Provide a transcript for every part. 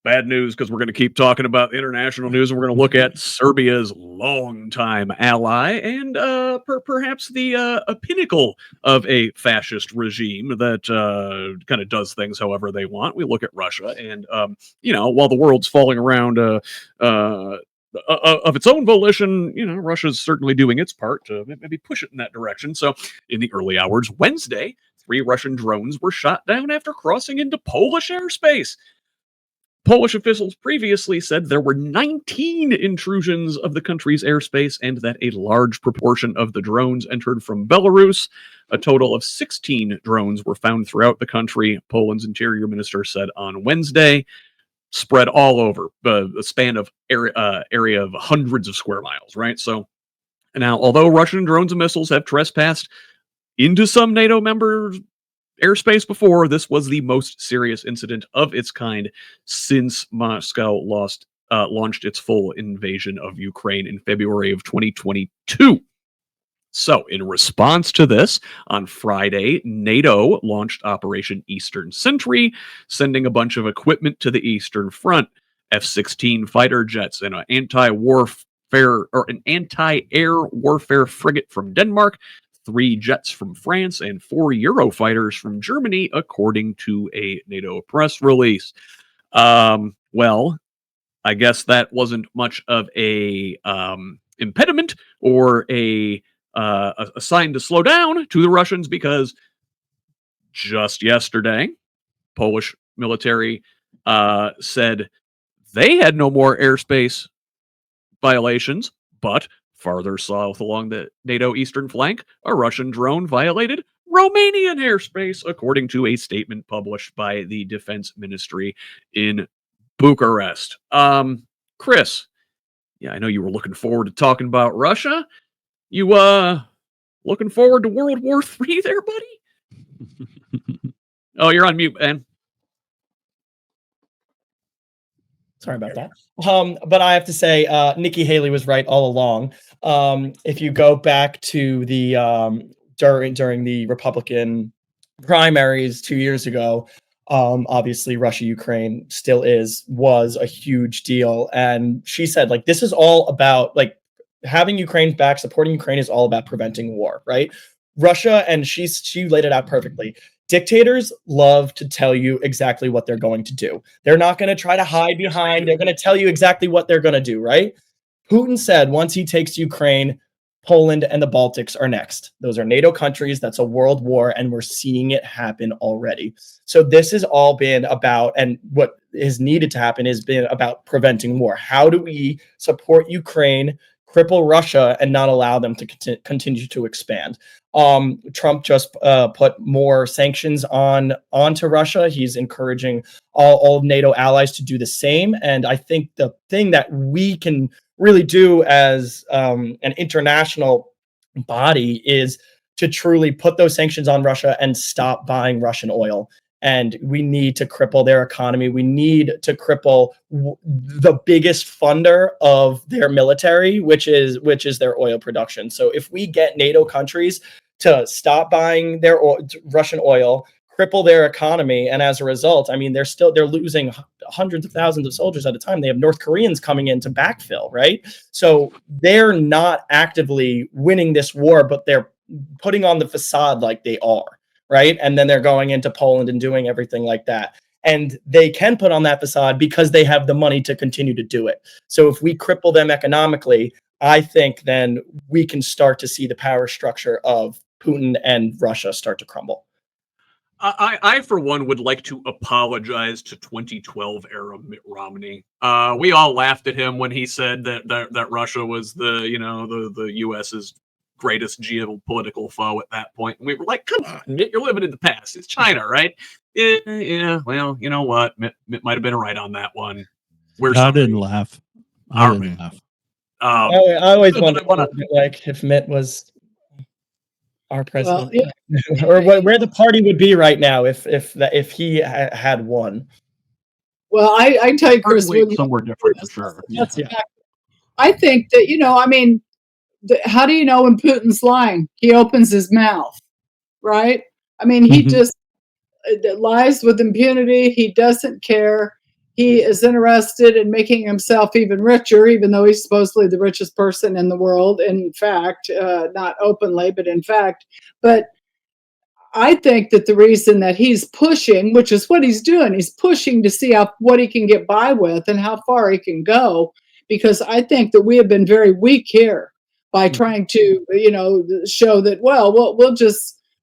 bad news because we're going to keep talking about international news, and we're going to look at Serbia's longtime ally and perhaps the a pinnacle of a fascist regime that kind of does things however they want. We look at Russia, and while the world's falling around of its own volition, Russia's certainly doing its part to maybe push it in that direction. So, in the early hours Wednesday, 3 Russian drones were shot down after crossing into Polish airspace. Polish officials previously said there were 19 intrusions of the country's airspace and that a large proportion of the drones entered from Belarus. A total of 16 drones were found throughout the country, Poland's interior minister said on Wednesday, spread all over the span of area of hundreds of square miles, right? So now, although Russian drones and missiles have trespassed into some NATO members' airspace before, this was the most serious incident of its kind since Moscow launched its full invasion of Ukraine in February of 2022. So, in response to this, on Friday, NATO launched Operation Eastern Sentry, sending a bunch of equipment to the Eastern Front, F-16 fighter jets and an anti-air warfare frigate from Denmark, 3 jets from France, and 4 Eurofighters from Germany, according to a NATO press release. Well, I guess that wasn't much of a impediment or a sign to slow down to the Russians, because just yesterday, Polish military said they had no more airspace violations, but farther south along the NATO eastern flank, a Russian drone violated Romanian airspace, according to a statement published by the Defense Ministry in Bucharest. Chris, yeah, I know you were looking forward to talking about Russia. You looking forward to World War III there, buddy? Oh, you're on mute, man. Sorry about that. But I have to say, Nikki Haley was right all along. If you go back to the during the Republican primaries 2 years ago, obviously Russia, Ukraine was a huge deal. And she said, like, this is all about, like, having Ukraine's back, supporting Ukraine is all about preventing war, right? Russia, and she laid it out perfectly. Dictators love to tell you exactly what they're going to do. They're not going to try to hide behind. They're going to tell you exactly what they're going to do, right? Putin said once he takes Ukraine, Poland and the Baltics are next. Those are NATO countries. That's a world war, and we're seeing it happen already. So this has all been about, and what is needed to happen has been about preventing war. How do we support Ukraine, cripple Russia, and not allow them to continue to expand? Trump just put more sanctions onto Russia. He's encouraging all NATO allies to do the same. And I think the thing that we can really do as an international body is to truly put those sanctions on Russia and stop buying Russian oil. And we need to cripple their economy. We need to cripple the biggest funder of their military, which is their oil production. So if we get NATO countries to stop buying their Russian oil, cripple their economy, and as a result, I mean, they're losing hundreds of thousands of soldiers at a time. They have North Koreans coming in to backfill, right? So they're not actively winning this war, but they're putting on the facade like they are. Right. And then they're going into Poland and doing everything like that. And they can put on that facade because they have the money to continue to do it. So if we cripple them economically, I think then we can start to see the power structure of Putin and Russia start to crumble. I for one, would like to apologize to 2012 era Mitt Romney. We all laughed at him when he said that Russia was the U.S.'s greatest geopolitical foe at that point. And we were like, come on, Mitt, you're living in the past. It's China, right? Yeah, well, you know what? Mitt might have been right on that one. I didn't laugh. I didn't laugh. I always wondered like if Mitt was our president, or where the party would be right now if he had won. Well, I tell you, Chris, somewhere different for sure. I think that I mean, how do you know when Putin's lying? He opens his mouth, right? I mean, he just lies with impunity. He doesn't care. he is interested in making himself even richer, even though he's supposedly the richest person in the world. In fact, not openly, but in fact. But I think that the reason that he's pushing, which is what he's doing, he's pushing to see what he can get by with and how far he can go, because I think that we have been very weak here by trying to, show that, well,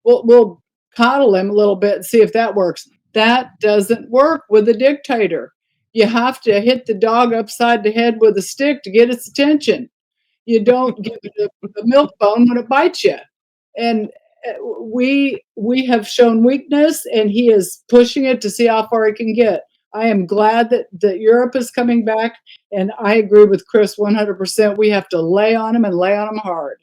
we'll coddle him a little bit and see if that works. That doesn't work with a dictator. You have to hit the dog upside the head with a stick to get its attention. You don't give it a milk bone when it bites you. And we have shown weakness, and he is pushing it to see how far he can get. I am glad that Europe is coming back, and I agree with Chris 100%. We have to lay on him and lay on him hard.